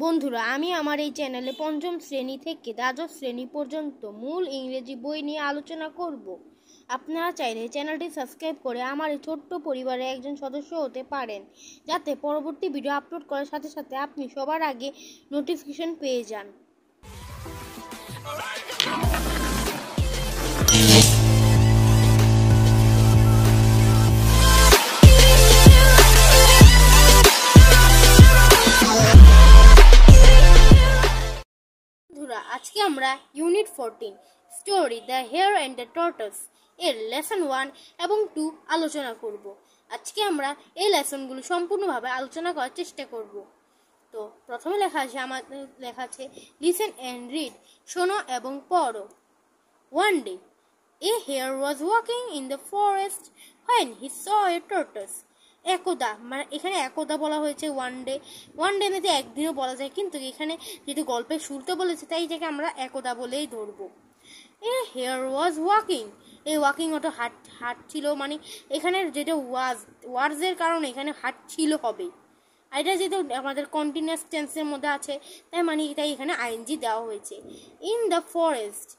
বন্ধুরা, আমি আমার এই চ্যানেলে পঞ্চম শ্রেণী থেকে দ্বাদশ শ্রেণী পর্যন্ত মূল ইংরেজি বই নিয়ে আলোচনা করব। আপনারা চাইলে চ্যানেলটি সাবস্ক্রাইব করে আমার এই ছোট্ট পরিবারের একজন সদস্য হতে পারেন, যাতে পরবর্তী ভিডিও আপলোড করার সাথে সাথে আপনি সবার আগে নোটিফিকেশন পেয়ে যান। আজকে আমরা unit 14 story the hare and the tortoise এর লেসন 1 এবং 2 আলোচনা করব। আজকে আমরা এই লেসনগুলো সম্পূর্ণভাবে আলোচনা করার চেষ্টা করব। তো প্রথমে লেখা আছে লিসেন অ্যান্ড রিড, শোনো এবং পড়ো। One day a hare was walking in the forest when he saw a tortoise. একদা, মানে এখানে একদা বলা হয়েছে, ওয়ান ডে মেতে একদিনও বলা যায়, কিন্তু এখানে যেহেতু গল্পের শুরুতে বলেছে তাই এটাকে আমরা একদা বলেই ধরবো। এ হেয়ার ওয়াজ ওয়াকিং, এই ওয়াকিং ওটা হাঁটছিল, মানে এখানে যেটা ওয়ার্ডসের কারণে এখানে হাঁটছিল হবে, আর এটা যেহেতু আমাদের কন্টিনিউয়াস টেন্সের মধ্যে আছে তাই এখানে আইএনজি দেওয়া হয়েছে। In the forest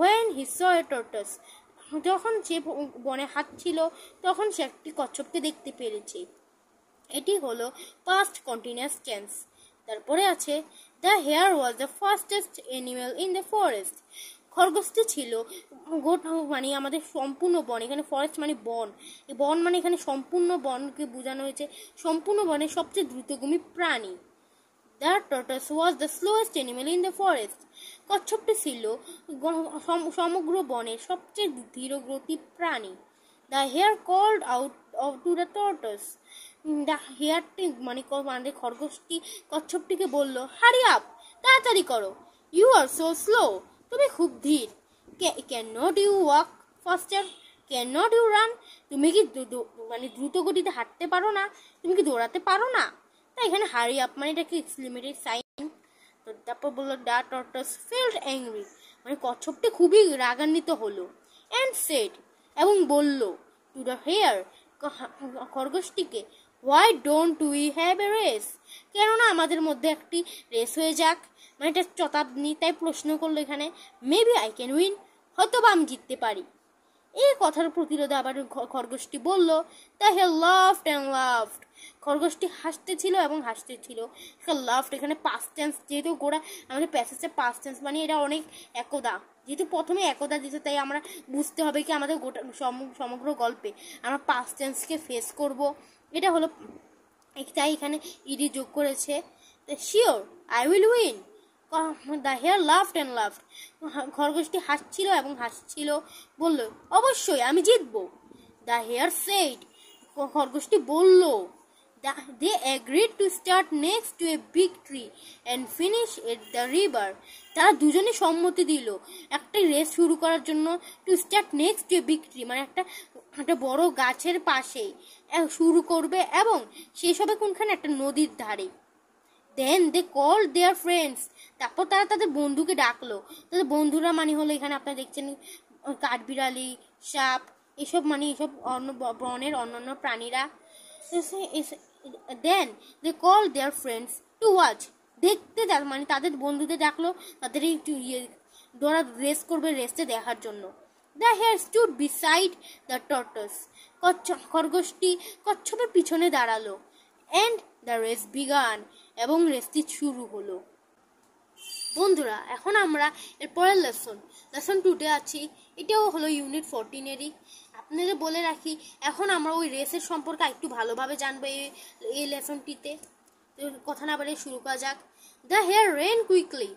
when he saw a tortoise, যখন সে বনে হাঁটছিল তখন সে একটি কচ্ছপকে দেখতে পেরেছে। এটি হলো পাস্ট কন্টিনিউয়াস টেন্স। তারপরে আছে the hare was the fastest animal in the forest. খরগোশটি ছিল মানে আমাদের সম্পূর্ণ বন, এখানে ফরেস্ট মানে বন, এই বন মানে এখানে সম্পূর্ণ বনকে বোঝানো হয়েছে, সম্পূর্ণ বনের সবচেয়ে দ্রুতগামী প্রাণী। The tortoise was the slowest animal in the forest. কচ্ছপটি ছিল সমগ্র বনের সবচেয়ে ধীরগতি প্রাণী। The hare called out to the tortoise. The hareটি মানে খরগোশটি কচ্ছপটিকে বলল, হারি আপ, তাড়াতাড়ি করো। You are so slow, তুমি খুব ধীর। Cannot you walk faster? Cannot you run? তুমি কি মানে দ্রুত গতিতে হাঁটতে পারো না? তুমি কি দৌড়াতে পারো না? তাই এখানে হারি আপ মানে এটাকে এক্সক্লেমেটরি সাইন। তো তারপর বললো দ্য টর্টস ফেল্ট অ্যাংরি, মানে কচ্ছপটি খুবই রাগান্বিত হলো। অ্যান্ড সেড, এবং বলল টু দ্য হেয়ার, খরগোশটিকে, why don't we have a race, কেননা আমাদের মধ্যে একটি রেস হয়ে যাক, মানে এটা শতাব্দী, তাই প্রশ্ন করলো এখানে মেবি আই ক্যান উইন, হয়তো বা আমি জিততে পারি। এই কথার প্রতিরোধে আবার খরগোশটি বলল the hare laughed and laughed, খরগোশটি হাসতেছিল এবং হাসতেছিল। লাফড এখানে পাস্ট টেন্স, যেহেতু গোড়া আমাদের প্যাসেজে পাস্ট টেন্স, মানে এটা অনেক একদা, যেহেতু প্রথমে একদা দিতে তাই আমরা বুঝতে হবে কি আমাদের গোটা সমগ্র গল্পে আমরা পাস্ট টেন্সকে ফেস করব, এটা হলো, তাই এখানে ইডি যোগ করেছে। Sure I will win, the hare laughed and laughed, খরগোশটি হাসছিল এবং হাসছিল, বলল অবশ্যই আমি জিতবো। দ্য হেয়ার সেড, খরগোশটি বলল they agreed to start next to a big tree and finish at the river. তারা দুজনে সম্মতি দিল একটা রেস শুরু করার জন্য, to start next to a big tree, মানে একটা বড় গাছের পাশে শুরু করবে এবং শেষ হবে কোনখানে, একটা নদীর ধারে। দেন দে কল দেয়ার ফ্রেন্ডস, তারপর তারা তাদের বন্ধুকে ডাকলো। তাদের বন্ধুরা মানে হলো এখানে আপনারা দেখছেন কাঠবিড়ালি, সাপ, এসব মানে এসব বনের অন্যান্য প্রাণীরা। Then they call their friends to watch, দেখতে, মানে তাদের বন্ধুদের ডাকলো তাদের এই দৌড়া রেস করবে, রেসটা দেখার জন্য। The hare stood beside the tortoise, খরগোশটি কচ্ছপের পিছনে দাঁড়ালো। অ্যান্ড দ্য রেস বিগান, এবং রেসটি শুরু হলো। বন্ধুরা, এখন আমরা এর পরের লেসন 2-তে আছি, এটাও হলো ইউনিট 14-এরই। আপনাদের বলে রাখি এখন আমরা ওই রেসের সম্পর্কে একটু ভালোভাবে জানবো এই লেসনটিতে। কথা না বলে শুরু করা যাক। দ্য হেয়ার রেন কুইকলি,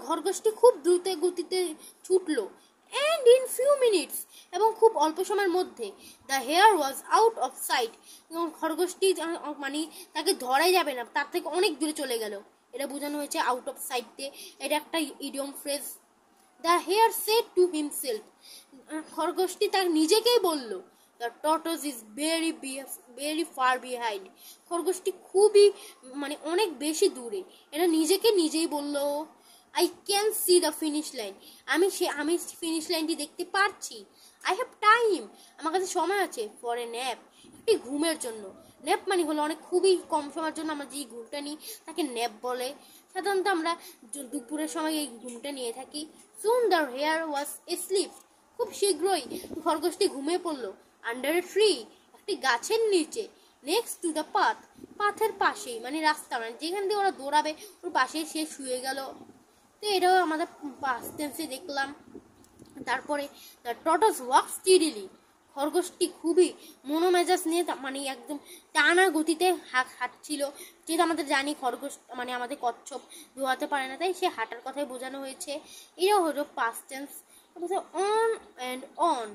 খরগোশটি খুব দ্রুত গতিতে ছুটলো। অ্যান্ড ইন ফিউ মিনিটস, এবং খুব অল্প সময়ের মধ্যে, the hare was out of sight, খরগোশটি মানে তাকে ধরাই যাবে না, তার থেকে অনেক দূরে চলে গেল, এটা বোঝানো হয়েছে আউট অফ সাইট দিয়ে, এটা একটা idiom phrase. The hare said to himself, খরগোশটি তার নিজেকেই বলল the tortoise is very far behind, খরগোশটি খুবই মানে অনেক বেশি দূরে, এটা নিজেই বলল। I can see the finish line, আমি ফিনিশ লাইনটি দেখতে পারছি। আই হ্যাভ টাইম, আমার কাছে সময় আছে। ফর এ ন্যাপ, একটি ঘুমের জন্য। ন্যাপ মানে হলো অনেক খুবই কম সময়ের জন্য আমরা যে ঘুমটা নিই তাকে ন্যাপ বলে। সাধারণত আমরা দুপুরের সময় এই ঘুমটা নিয়ে থাকি। সুন দ্য হেয়ার ওয়াজ এস্লিপ, খুব শীঘ্রই খরগোশটি ঘুমিয়ে পড়লো। আন্ডার এ ট্রি, একটি গাছের নিচে। নেক্সট টু দ্য পাথ, পাথের পাশেই মানে রাস্তা, মানে যেখান দিয়ে ওরা দৌড়াবে ওর পাশেই সে শুয়ে গেল। তো এটাও আমাদের পাস্ট টেন্সে দেখলাম। তারপরে দ্য টর্টস ওয়াক স্টিডিলি, খরগোশটি খুবই মনোমেজাজ নিয়ে মানে একদম টানা গতিতে হাঁটছিল। যেহেতু আমাদের জানি খরগোশ মানে আমাদের কচ্ছপ দৌড়াতে পারে না, তাই সে হাঁটার কথাই বোঝানো হয়েছে। এটাও হলো past tense. On and on,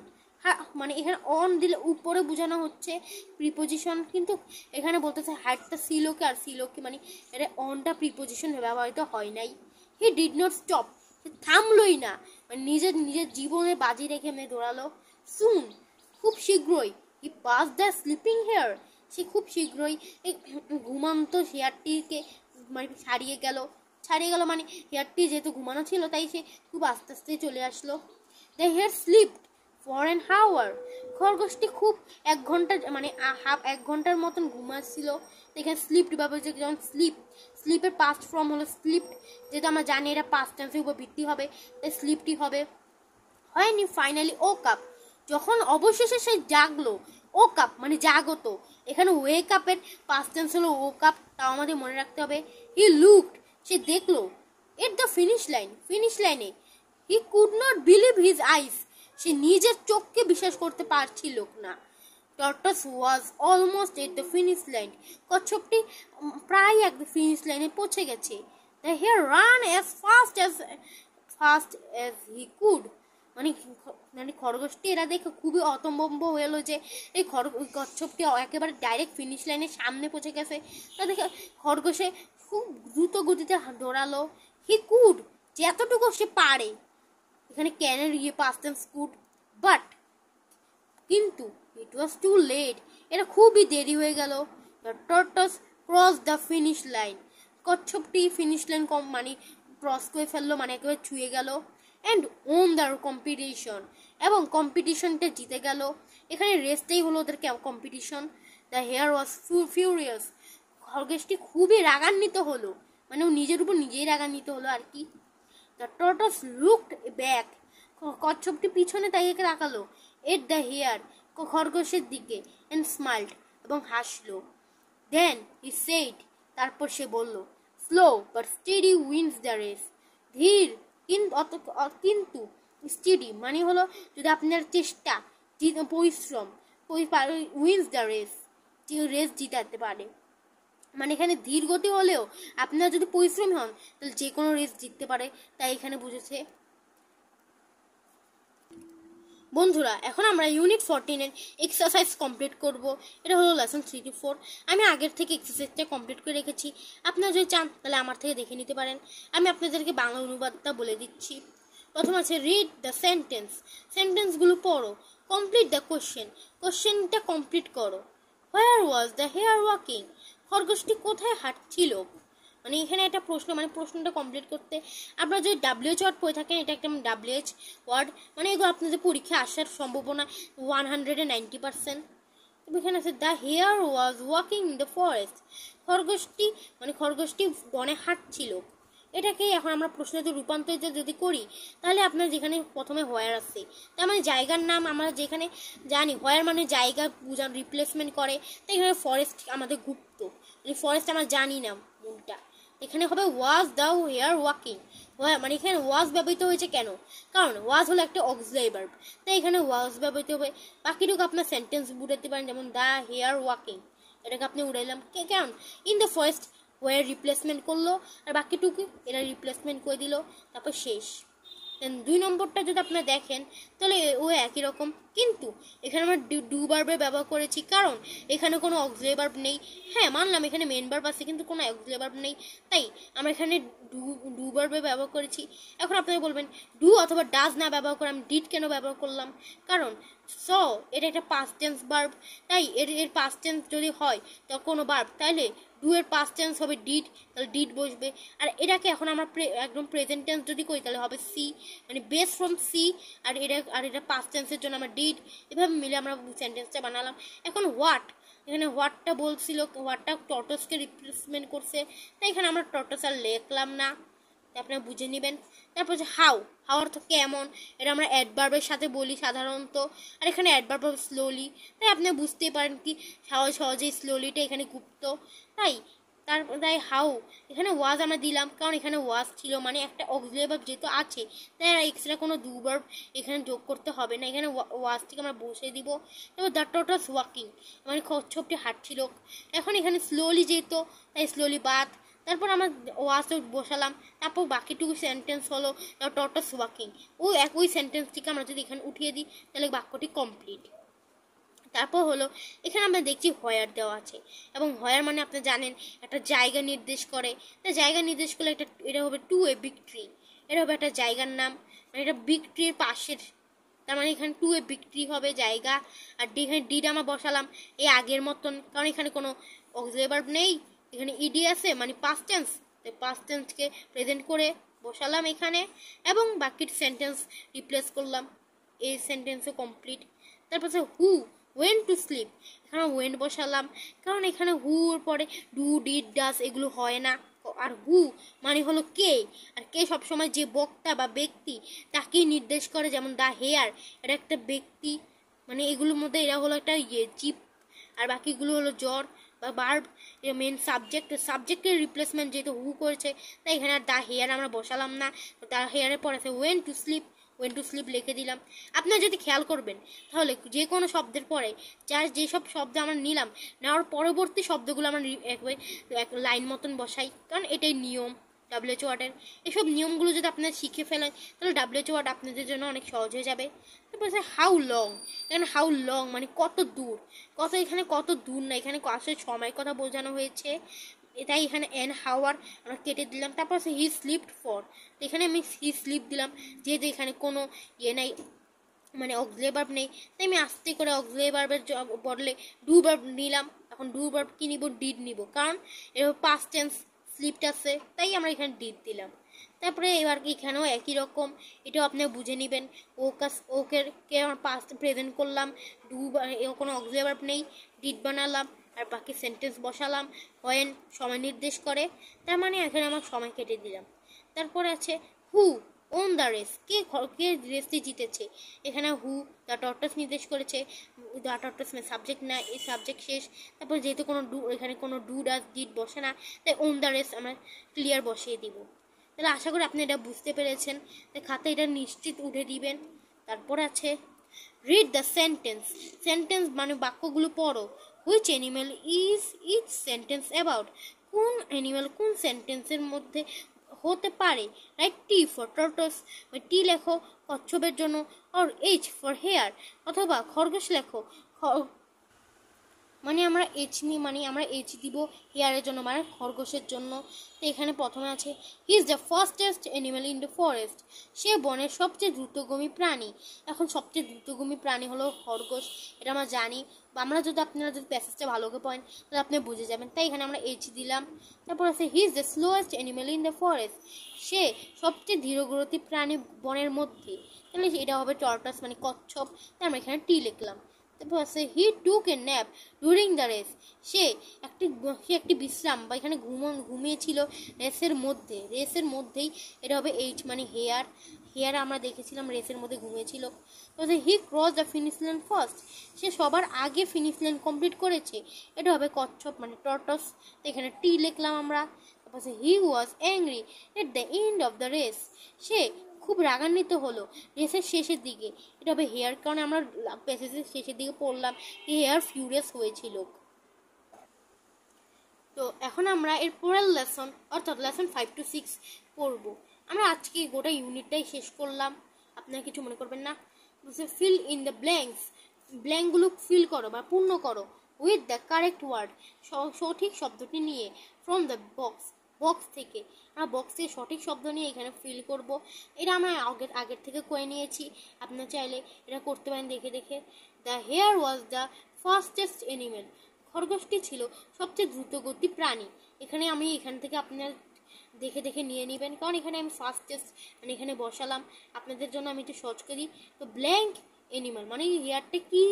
মানে এখানে অন দিলে উপরে বোঝানো হচ্ছে প্রিপোজিশন, কিন্তু এখানে বলতেছে হাঁটটা সিলোকে, আর সিলোকে মানে এটা অনটা প্রিপোজিশন ব্যবহৃত হয় নাই। হি ডিড নট স্টপ, থামলই না, মানে নিজের নিজের জীবনে বাজি রেখে মেয়ে দৌড়ালো। সুন, খুব শীঘ্রই। He pass the sleeping hare, সে খুব শীঘ্রই এই ঘুমান্ত হেয়ারটিকে মানে ছাড়িয়ে গেল মানে হেয়ারটি যেহেতু ঘুমানো ছিল তাই সে খুব আস্তে আস্তে চলে আসলো। The hare slept for an hour, খরগোশটি খুব 1 ঘন্টা মানে এক ঘন্টার মতন ঘুমাচ্ছিল। এখানে স্লিপড ব্যবহার, যেমন স্লিপের পাস্ট ফর্ম হলো স্লিপড, যেহেতু আমরা জানি এটা পাস্ট টেন্সের উপর ভিত্তি হবে তাই স্লিপটি হবে। হয়নি ফাইনালি ও কাপ, যখন অবশেষে সে জাগলো। ও কাপ মানে জাগত, এখানে ওয়েক আপের পাস্ট টেন্স হলো ও কাপ, তাও আমাদের মনে রাখতে হবে। হি লুকড, সে দেখলো। এট দ্য ফিনিশ লাইনে he could not believe his eyes, সে নিজের চোখকে বিশ্বাস করতে পারছিল না। Tortoise was almost at the finish line, কচ্ছপটি প্রায় একদম ফিনিশ লাইনে পৌঁছে গেছে। The hare ran as fast as he could, মানে খরগোশটি এরা দেখে খুবই অতম্বম্ব হয়ে এলো যে এই কচ্ছপটি একেবারে ডাইরেক্ট ফিনিশ লাইনের সামনে পৌঁছে গেছে। তা দেখে খরগোশে খুব দ্রুত গতিতে দৌড়ালো। হি কুড, যে এতটুকু সে পারে, এখানে ক্যানের পাস্ট টেন্স কুড, বাট কিন্তু ইট ওয়াজ টু লেট, এটা খুবই দেরি হয়ে গেল। The tortoise cross the finish line, কচ্ছপটি ফিনিশ লাইন মানে ক্রস করে ফেললো, মানে একেবারে ছুঁয়ে গেল। অ্যান্ড ওন দ্য কম্পিটিশন, এবং কম্পিটিশনটা জিতে গেল। এখানে রেসটাই হলো ওদের competition. The hare was furious, খরগোশটি খুবই রাগান্বিত হলো, মানে ও নিজের উপর নিজেই রাগান্বিত হলো আর কি। দ্য টর্টস লুকড ব্যাক, কচ্ছপটি পিছনে তাকিয়ে তাকালো। এট দ্য হেয়ার, খরগোশের দিকে। এন্ড স্মাইল্ড, এবং হাসলো। দেন হি সেড, তারপর সে বলল, slow but steady wins the race, ধীর কিন্তু স্টেডি মানে হলো যদি আপনার চেষ্টা পরিশ্রম উইন্স দ্য রেস, রেস জিতাতে পারে। মানে এখানে ধীর গতি হলেও আপনারা যদি পরিশ্রমী হন তাহলে যে কোনো রেস জিততে পারে, তাই এখানে বুঝেছে। বন্ধুরা, এখন আমরা ইউনিট 14-এর এক্সারসাইজ কমপ্লিট করব। এটা হলো লেসন 3-4। আমি আগের থেকে এক্সারসাইজটা কমপ্লিট করে রেখেছি, আপনারা যদি চান তাহলে আমার থেকে দেখে নিতে পারেন। আমি আপনাদেরকে বাংলা অনুবাদটা বলে দিচ্ছি। প্রথম আছে রিড দ্য সেন্টেন্সগুলো পড়ো। কমপ্লিট দ্য কোশ্চেনটা কমপ্লিট করো। হোয়ার ওয়াজ দ্য হেয়ার ওয়াকিং, খরগোশটি কোথায় হাঁটছিল। মানে এখানে একটা প্রশ্ন, মানে প্রশ্নটা কমপ্লিট করতে আপনারা যদি WH ওয়ার্ড পড়ে থাকেন, এটা একটা WH ওয়ার্ড, মানে এগুলো আপনাদের পরীক্ষা আসার সম্ভাবনা 190%। এখানে আছে the hare was walking in the forest, খরগোশটি বনে হাঁটছিল। এটাকে এখন আমরা প্রশ্নতে রূপান্তরিত যদি করি তাহলে আপনার যেখানে প্রথমে হোয়ার আছে, তার মানে জায়গার নাম আমরা যেখানে জানি হোয়ার মানে জায়গা বুঝান রিপ্লেসমেন্ট করে, তাই এখানে ফরেস্ট আমাদের গুপ্ত, ফরেস্ট আমরা জানি না মূলটা। এখানে হবে ওয়াজ দ্য হেয়ার ওয়াকিং, মানে এখানে ওয়াজ ব্যবহৃত হয়েছে কেন, কারণ ওয়াজ হলো একটা অক্সিলারি ভার্ব, তাই এখানে ওয়াজ ব্যবহৃত হবে। বাকিটুকু আপনার সেন্টেন্স উড়াতে পারেন, যেমন দ্য হেয়ার ওয়াকিং, এটাকে আপনি উড়াইলাম কেমন, in the forest word replacement করলো, আর বাকিটুকু এরা রিপ্লেসমেন্ট করে দিল, তারপর শেষ। 2 নম্বরটা যদি আপনারা দেখেন তাহলে ও একই রকম, কিন্তু এখানে আমরা ডু ভার্বের ব্যবহার করেছি, কারণ এখানে কোনো অক্সিলারি ভার্ব নেই। হ্যাঁ মানলাম এখানে মেন ভার্ব আছে কিন্তু কোনো অক্সিলারি ভার্ব নেই, তাই আমরা এখানে ডু ভার্বের ব্যবহার করেছি। এখন আপনারা বলবেন ডু অথবা ডাজ না ব্যবহার করে আমি ডিড কেন ব্যবহার করলাম, কারণ এটা একটা পাস্ট টেন্স ভার্ব, তাই এর পাস্ট টেন্স যদি হয় তখন কোনো ভার্ব, তাইলে ডু এর পাস্ট টেন্স হবে ডিড, তাহলে ডিড বসবে। আর এটাকে এখন আমরা একদম প্রেজেন্ট টেন্স যদি করি তাহলে হবে সি, মানে বেস ফ্রম সি, আর এটা পাস্ট টেন্সের জন্য আমরা ডিড, এভাবে মিলে আমরা সেন্টেন্সটা বানালাম। এখন হোয়াট, এখানে হোয়াটটা বলছিল, হোয়াটটা টর্টসকে রিপ্লেসমেন্ট করছে, তাই এখানে আমরা টর্টস আর লিখলাম না, আপনারা বুঝে নেবেন। তারপর হচ্ছে হাউ, হাউ অর্থ কেমন, এটা আমরা অ্যাডভার্বের সাথে বলি সাধারণত, আর এখানে অ্যাডভার্ব স্লোলি, তাই আপনি বুঝতেই পারেন কি সহজেই স্লোলিটা এখানে গুপ্ত, তাই তাই হাউ এখানে ওয়াজ আমরা দিলাম, কারণ এখানে ওয়াজ ছিল মানে একটা অক্সিলারি ভার্ব যেহেতু আছে, তাই এক্সট্রা কোনো ডু ভার্ব এখানে যোগ করতে হবে না, এখানে ওয়াজটিকে আমরা বসে দিব। তারপর দ্য টর্টস ওয়াকিং, মানে কচ্ছপটি হাঁটছিল, এখন এখানে স্লোলি যেহেতু তাই স্লোলি বাদ, তারপর আমরা ওয়াজ বসালাম, তারপর বাকিটুকু সেন্টেন্স হলো দ্য টর্টস ওয়াকিং, ওই সেন্টেন্সটিকে আমরা যদি এখানে উঠিয়ে দিই তাহলে বাক্যটি কমপ্লিট। তারপর হলো এখানে আমরা দেখছি হোয়ার দেওয়া আছে, এবং হোয়ার মানে আপনি জানেন একটা জায়গা নির্দেশ করে, তা জায়গা নির্দেশ করলে এটা হবে টু এ বিগ ট্রি, এটা হবে একটা জায়গার নাম, মানে এটা বিগ ট্রির পাশের, তার মানে এখানে টু এ বিগ ট্রি হবে জায়গা। আর এখানে ডিড আমরা বসালাম এই আগের মতন, কারণ এখানে কোনো অক্সিলারি ভার্ব নেই, এখানে ইডি আছে মানে পাস্ট টেন্স, তাই পাস্ট টেন্সকে প্রেজেন্ট করে বসালাম এখানে, এবং বাকি সেন্টেন্স রিপ্লেস করলাম, এই সেন্টেন্সও কমপ্লিট। তারপর হু ওয়েন টু স্লিপ, এখানে ওয়েন বসালাম, কারণ এখানে হুর পরে ডু ডিড ডাস এগুলো হয় না, আর হু মানে হলো কে, আর কে সবসময় যে বক্তা বা ব্যক্তি তাকেই নির্দেশ করে, যেমন দ্য হেয়ার এটা একটা ব্যক্তি, মানে এগুলোর মধ্যে এরা হলো একটা চিপ, আর বাকিগুলো হলো জ্বর বা বার্ব, মেন সাবজেক্টের রিপ্লেসমেন্ট যেহেতু হু করেছে, তাই এখানে আর দ্য হেয়ার আমরা বসালাম না, দ্য হেয়ারের পর আছে ওয়েন টু স্লিপ লিখে দিলাম। আপনারা যদি খেয়াল করবেন তাহলে যে কোনো শব্দের পরে যেসব শব্দ আমরা নিলাম, নেওয়ার পরবর্তী শব্দগুলো আমরা এক লাইন মতন বসাই, কারণ এটাই নিয়ম ডাব্লিউএইচ ওয়ার্ডের। এসব নিয়মগুলো যদি আপনারা শিখে ফেলেন তাহলে ডাব্লিউএইচ ওয়ার্ড আপনাদের জন্য অনেক সহজ হয়ে যাবে। তারপর হাউ লং, এখানে হাউ লং মানে কত দূর, এখানে কত দূর না, এখানে আসলে সময়ের কথা বোঝানো হয়েছে, তাই এখানে এন হাওয়ার আমরা কেটে দিলাম। তারপর আছে হি স্লিপড ফর, তো এখানে আমি হি স্লিপ দিলাম, যেহেতু এখানে কোনো নাই মানে অক্সিলারি ভার্ব নেই, তাই আমি আস্তে করে অক্সিলারি ভার্বের বদলে ডু ভার্ব নিলাম। এখন ডু ভার্ব কি নিব, ডিড নিব, কারণ এবার পাস্ট টেন্স স্লিপড আছে, তাই আমরা এখানে ডিড দিলাম। তারপরে এবার এখানেও একই রকম, এটাও আপনি বুঝে নেবেন, ওকে আমার পাস্ট প্রেজেন্ট করলাম, কোনো অক্সিলারি ভার্ব নেই, ডিড বানালাম, আর বাকি সেন্টেন্স বসালাম, হোয়েন সময় নির্দেশ করে, তার মানে এখানে আমার সময় কেটে দিলাম। তারপরে আছে হু ওন দ্য রেস, কে রেসটি জিতেছে, এখানে হু দ্য টর্টস নির্দেশ করেছে, দ্য টর্টস মানে সাবজেক্ট না, এই সাবজেক্ট শেষ। তারপর যেহেতু এখানে কোনো ডু ডাজ ডিড বসে না, তাই ওন দ্য রেস আমরা ক্লিয়ার বসিয়ে দিব। তাহলে আশা করি আপনি এটা বুঝতে পেরেছেন, তাই খাতায় এটা নিশ্চিত উঠে দিবেন। তারপর আছে রিড দ্য সেন্টেন্স মানে বাক্যগুলো পড়ো। Which animal is each sentence about, কোন অ্যানিমেল কোন সেন্টেন্সের মধ্যে হতে পারে, রাইট টি ফর টর্টস, টি লেখো কচ্ছপের জন্য, আর এইচ ফর হেয়ার, অথবা খরগোশ লেখো, মানে আমরা এইচ দিব হেয়ারের জন্য, মানে খরগোশের জন্য। তো এখানে প্রথমে আছে he is the fastest animal in the forest, সে বনের সবচেয়ে দ্রুতগামী প্রাণী। এখন সবচেয়ে দ্রুতগামী প্রাণী হলো খরগোশ, এটা আমরা জানি, বা আপনারা যদি প্যাসেজটা ভালো করে পড়েন তাহলে আপনি বুঝে যাবেন, তাই এখানে আমরা এইচ দিলাম। তারপর আছে he is the slowest animal in the forest, সে সবচেয়ে ধীরগতি প্রাণী বনের মধ্যে, তাহলে এটা হবে টর্টস মানে কচ্ছপ, তাই আমরা এখানে টি লিখলাম। তারপর আছে হি টুক a nap during the race, সে একটি বিশ্রাম বা এখানে ঘুমিয়েছিল রেসের মধ্যেই, এটা হবে এইচ মানে হেয়ার আমরা দেখেছিলাম রেসের মধ্যে ঘুমিয়েছিল। তারপর he cross the finish line first, সে সবার আগে ফিনিশ লাইন কমপ্লিট করেছে, এটা হবে কচ্ছপ মানে টর্টস, তো এখানে টি লিখলাম আমরা। তারপর he was angry at the end of the race, সে খুব রাগান্বিত হলো রেসের শেষের দিকে, এটা হবে হেয়ার, কারণ আমরা প্যাসেজের শেষের দিকে পড়লাম হেয়ার ফিউরিয়াস হয়েছিল। তো এখন আমরা এর পরের লেসন অর্থাৎ লেসন 5 to 6 পড়ব। আমরা আজকে গোটা ইউনিটটাই শেষ করলাম, আপনারা কিছু মনে করবেন না। ফিল ইন দ্য ব্ল্যাঙ্কগুলো ফিল করো বা পূর্ণ করো উইথ দ্য কারেক্ট ওয়ার্ড, সঠিক শব্দটি নিয়ে, ফ্রম দ্য বক্স থেকে, আমরা বক্স থেকে সঠিক শব্দ নিয়ে এখানে ফিল করব। এটা আমরা আগের থেকে করে নিয়েছি, আপনারা চাইলে এটা করতে পারেন দেখে। The hare was the fastest animal, খরগোশটি ছিল সবচেয়ে দ্রুতগতি প্রাণী। এখান থেকে আপনারা দেখে নিয়ে নেবেন, কারণ এখানে আমি ফাস্টেস্ট মানে এখানে বসালাম, আপনাদের জন্য আমি একটু সহজ করি। তো ব্ল্যাঙ্ক অ্যানিমাল মানে হেয়ারটা কি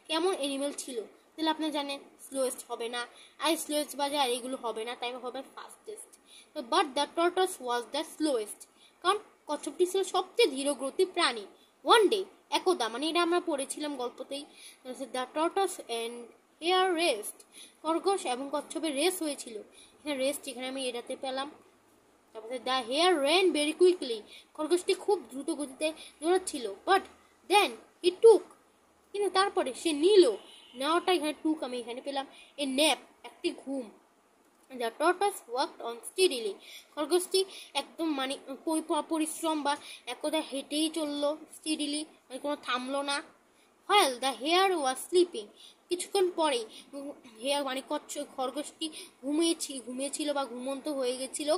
কেমন অ্যানিমেল ছিল, তাহলে আপনারা জানেন স্লোয়েস্ট হবে না, আই স্লোয়েস্ট বাজে আর এগুলো হবে না, তাই হবে ফাস্টেস্ট। তো but the tortoise was the slowest, কারণ কচ্ছপটি ছিল সবচেয়ে ধীরগতি প্রাণী। ওয়ান ডে, একদা, মানে এটা আমরা পড়েছিলাম গল্পতেই, দ্য টর্টস অ্যান্ড হেয়ার রেস্ট, খরগোশ এবং কচ্ছপের রেস হয়েছিল। এখানে রেস্ট, এখানে আমি এটাতে পেলাম। তারপরে the hare ran very quickly, খরগোশটি খুব দ্রুত গতিতে দৌড়াচ্ছিল। বাট দেন হি টুক, কিন্তু তারপরে সে নিল, নেওয়াটা এখানে টুক আমি এখানে পেলাম, এ ন্যাপ, একটি ঘুম। দ্য টর্টস ওয়াকড অন স্টিডিলি, খরগোশটি একদম মানে পরিশ্রম বা একদা হেঁটেই চললো, স্টিডিলি মানে কোনো থামলো না। While the hare was sleeping, কিছুক্ষণ পরে হেয়ার মানে খরগোশটি ঘুমিয়েছিল বা ঘুমন্ত হয়ে গেছিল,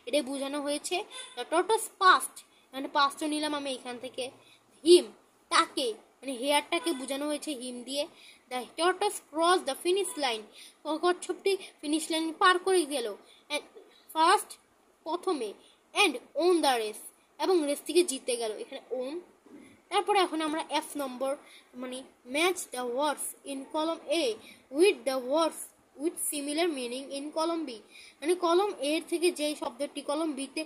এটাই বোঝানো হয়েছে। দ্য টর্টস পাস্ট, মানে পাস্টও নিলাম আমি এখান থেকে। হিম, তাকে, মানে হেয়ারটাকে বোঝানো হয়েছে হিম দিয়ে। The tortoise cross the finish line, কচ্ছপটি ফিনিশ লাইন পার করে গেল। ফার্স্ট, প্রথমে, অ্যান্ড ওন দ্য রেস, এবং রেসটিকে জিতে গেল, এখানে ওন। তারপরে এখন আমরা এফ নম্বর, মানে match the words in column A with the words with similar meaning in column B, মানে কলম এ থেকে যে শব্দটি কলম বিতে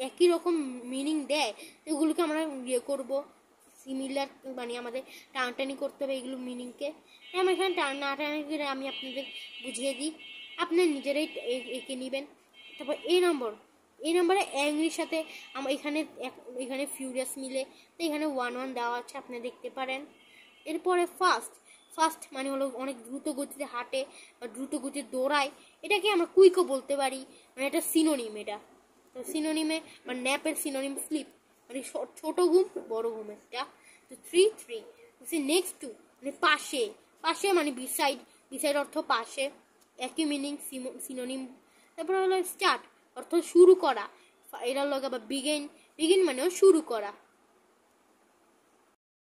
একই রকম মিনিং দেয়, এগুলোকে আমরা করবো সিমিলার, মানে আমাদের টানাটানি করতে হবে এইগুলো মিনিংকে। আমি এখানে টানাটানি আমি আপনাদের বুঝিয়ে দিই, আপনার নিজেরাই এঁকে নেবেন। তারপর এই নম্বরে অ্যাংরির সাথে আমার এখানে ফিউরিয়াস মিলে, তো এখানে 1 দেওয়া আছে, আপনি দেখতে পারেন। এরপরে ফাস্ট মানে হলো অনেক দ্রুত গতিতে হাঁটে বা দ্রুত গতিতে দৌড়ায়, এটাকে আমরা কুইকও বলতে পারি, মানে এটা সিনোনিম। এটা তো সিনোনিমে বা ন্যাপের সিনোনিম স্লিপ, মানে ছোট ঘুম বড় ঘুম একটা। তো 3 নেক্সট টু, মানে পাশে মানে বিসাইড অর্থ পাশে, একই মিনিং, সিনোনিম। তারপর হলো স্টার্ট, অর্থ শুরু করা, এটা হলো আবার বিগিন মানেও শুরু করা।